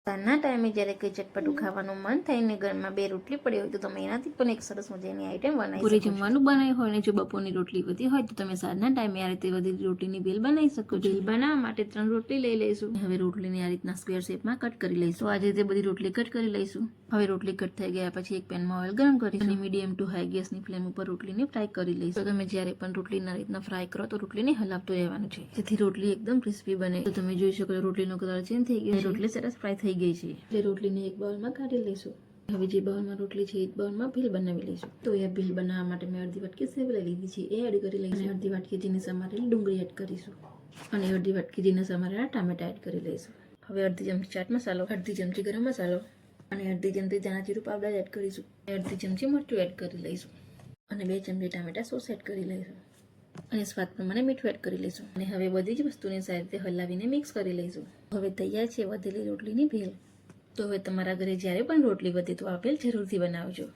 સાંજના ટાઈમે જ્યારે કંઈ ચટપટું ખાવાનું મન થાય ને ઘરમાં 2 રોટલી પડી હોય તો તમે એનાથી પણ એક સરસ મજાની આઈટમ બનાવી શકો છો. જમવાનું બનાવ્યું હોય ને જો બપોરની રોટલી વધી હોય તો તમે સાંજના ટાઈમે આ રીતે વધી રોટલીની ભેલ બનાવી શકો છો. ભેલ બનાવવા માટે 3 રોટલી લઈ લઈશું. હવે રોટલીને આ રીતના સ્ક્વેર શેપમાં કટ કરી લઈશું. તો આ રીતે બધી રોટલી કટ કરી લઈશું. હવે રોટલી કટ થઈ ગયા પછી એક પેનમાં ઓઇલ ગરમ કરીશું અને મીડિયમ ટુ હાઈ ગેસની ફ્લેમ ઉપર રોટલીને ફ્રાય કરી લઈશું. તો તમે જ્યારે પણ રોટલીના રીતના ફ્રાય કરો તો રોટલીને હલાવતું રહેવાનું છે જેથી રોટલી એકદમ ક્રિસ્પી બને. તો તમે જોઈ શકો રોટલીનો કલર ચેન્જ થઈ ગયો. રોટલી સરસ ફ્રાય થઈ ગઈ છે. એટલે રોટલીને એક બાઉલમાં કાઢી લઈશું. હવે જે બાઉલમાં રોટલી છે એ બાઉલમાં ભેલ બનાવી લઈશું. તો એ ભેલ બનાવવા માટે મેં અડધી વાટકી સેવ લઈ લીધી છે એ એડ કરી લઈશું. અને અડધી વાટકી જીની સમારેલી ડુંગળી એડ કરીશું અને અડધી વાટકી જીના સમારેલા ટામેટા એડ કરી લઈશું. હવે અડધી ચમચી ચાટ મસાલો, અડધી ચમચી ગરમ મસાલો અને અડધી ચમચી ધાણા જીરું પાવડર એડ કરીશું. અડધી ચમચી મરચું એડ કરી લઈશું અને 2 ચમચી ટામેટા સોસ એડ કરી લઈશું અને સ્વાદ પ્રમાણે મીઠું એડ કરી લઈશું. અને હવે બધી જ વસ્તુને સારી રીતે હલાવીને મિક્સ કરી લઈશું. હવે તૈયાર છે વધેલી રોટલીની ભેલ. તો હવે તમારા ઘરે જ્યારે પણ રોટલી વધે તો આ ભેલ જરૂરથી બનાવજો.